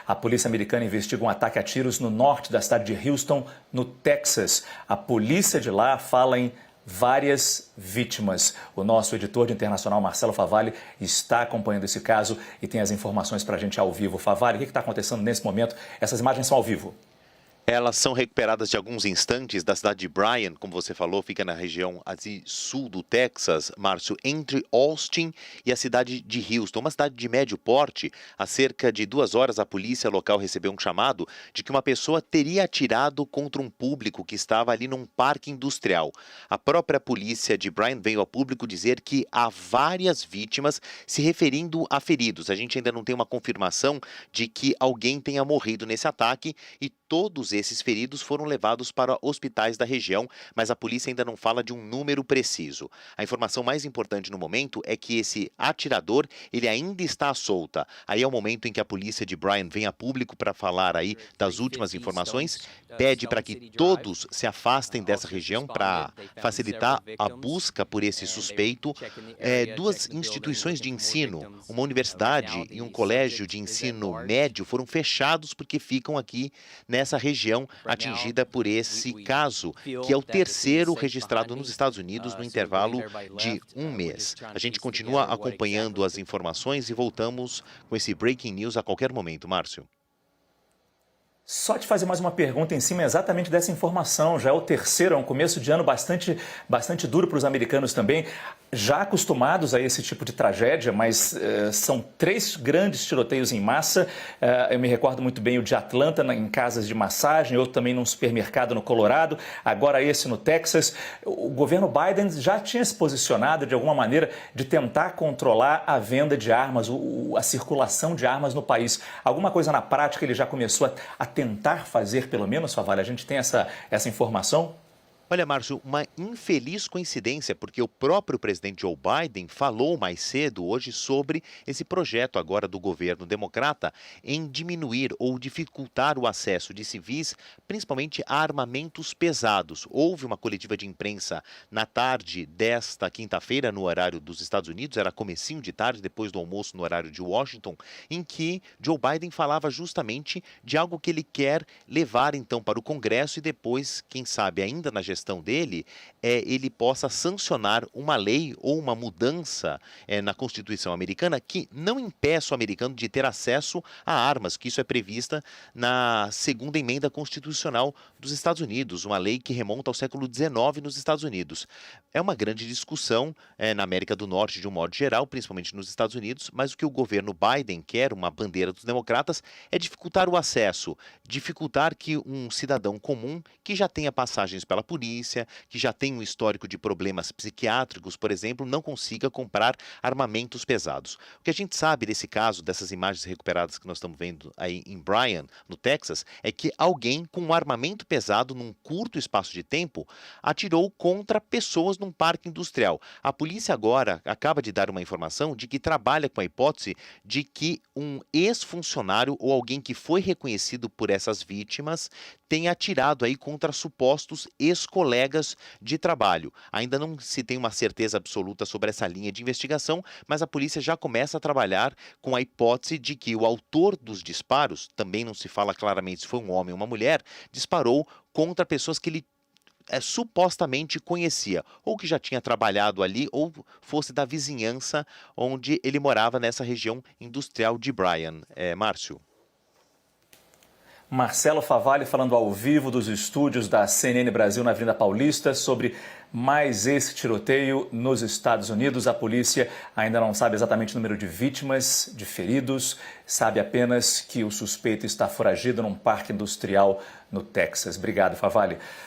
A polícia americana investiga um ataque a tiros no norte da cidade de Houston, no Texas. A polícia de lá fala em várias vítimas. O nosso editor de internacional, Marcelo Favalli, está acompanhando esse caso e tem as informações para a gente ao vivo. Favalli, o que está acontecendo nesse momento? Essas imagens são ao vivo. Elas são recuperadas de alguns instantes da cidade de Bryan, como você falou, fica na região sul do Texas, Márcio, entre Austin e a cidade de Houston, uma cidade de médio porte. Há cerca de 2 horas, a polícia local recebeu um chamado de que uma pessoa teria atirado contra um público que estava ali num parque industrial. A própria polícia de Bryan veio ao público dizer que há várias vítimas, se referindo a feridos. A gente ainda não tem uma confirmação de que alguém tenha morrido nesse ataque e todos esses feridos foram levados para hospitais da região, mas a polícia ainda não fala de um número preciso. A informação mais importante no momento é que esse atirador, ele ainda está à solta. Aí é o momento em que a polícia de Bryan vem a público para falar aí das últimas informações, pede para que todos se afastem dessa região para facilitar a busca por esse suspeito. 2 instituições de ensino, uma universidade e um colégio de ensino médio, foram fechados porque ficam aqui nessa região atingida por esse caso, que é o terceiro registrado nos Estados Unidos no intervalo de 1 mês. A gente continua acompanhando as informações e voltamos com esse breaking news a qualquer momento, Márcio. Só te fazer mais uma pergunta em cima exatamente dessa informação. Já é o terceiro, é um começo de ano bastante duro para os americanos também, já acostumados a esse tipo de tragédia, mas são 3 grandes tiroteios em massa. Eu me recordo muito bem o de Atlanta, em casas de massagem, outro também num supermercado no Colorado, agora esse no Texas. O governo Biden já tinha se posicionado de alguma maneira de tentar controlar a venda de armas, a circulação de armas no país. Alguma coisa na prática ele já começou a tentar fazer, pelo menos, Favalli? A gente tem essa informação? Olha, Márcio, uma infeliz coincidência, porque o próprio presidente Joe Biden falou mais cedo hoje sobre esse projeto agora do governo democrata em diminuir ou dificultar o acesso de civis, principalmente a armamentos pesados. Houve uma coletiva de imprensa na tarde desta quinta-feira, no horário dos Estados Unidos, era comecinho de tarde, depois do almoço no horário de Washington, em que Joe Biden falava justamente de algo que ele quer levar então para o Congresso e depois, quem sabe, ainda na gestão dele, ele possa sancionar uma lei ou uma mudança na Constituição americana que não impeça o americano de ter acesso a armas, que isso é prevista na 2ª emenda constitucional dos Estados Unidos, uma lei que remonta ao século XIX nos Estados Unidos. É uma grande discussão na América do Norte de um modo geral, principalmente nos Estados Unidos, mas o que o governo Biden quer, uma bandeira dos democratas, é dificultar o acesso, dificultar que um cidadão comum que já tenha passagens pela polícia, que já tem um histórico de problemas psiquiátricos, por exemplo, não consiga comprar armamentos pesados. O que a gente sabe desse caso, dessas imagens recuperadas que nós estamos vendo aí em Bryan, no Texas, é que alguém com um armamento pesado num curto espaço de tempo atirou contra pessoas num parque industrial. A polícia agora acaba de dar uma informação de que trabalha com a hipótese de que um ex-funcionário ou alguém que foi reconhecido por essas vítimas tenha atirado aí contra supostos ex-colegas de trabalho. Ainda não se tem uma certeza absoluta sobre essa linha de investigação, mas a polícia já começa a trabalhar com a hipótese de que o autor dos disparos, também não se fala claramente se foi um homem ou uma mulher, disparou contra pessoas que ele supostamente conhecia, ou que já tinha trabalhado ali, ou fosse da vizinhança onde ele morava nessa região industrial de Bryan. Márcio. Marcelo Favalli falando ao vivo dos estúdios da CNN Brasil na Avenida Paulista sobre mais esse tiroteio nos Estados Unidos. A polícia ainda não sabe exatamente o número de vítimas, de feridos, sabe apenas que o suspeito está foragido num parque industrial no Texas. Obrigado, Favalli.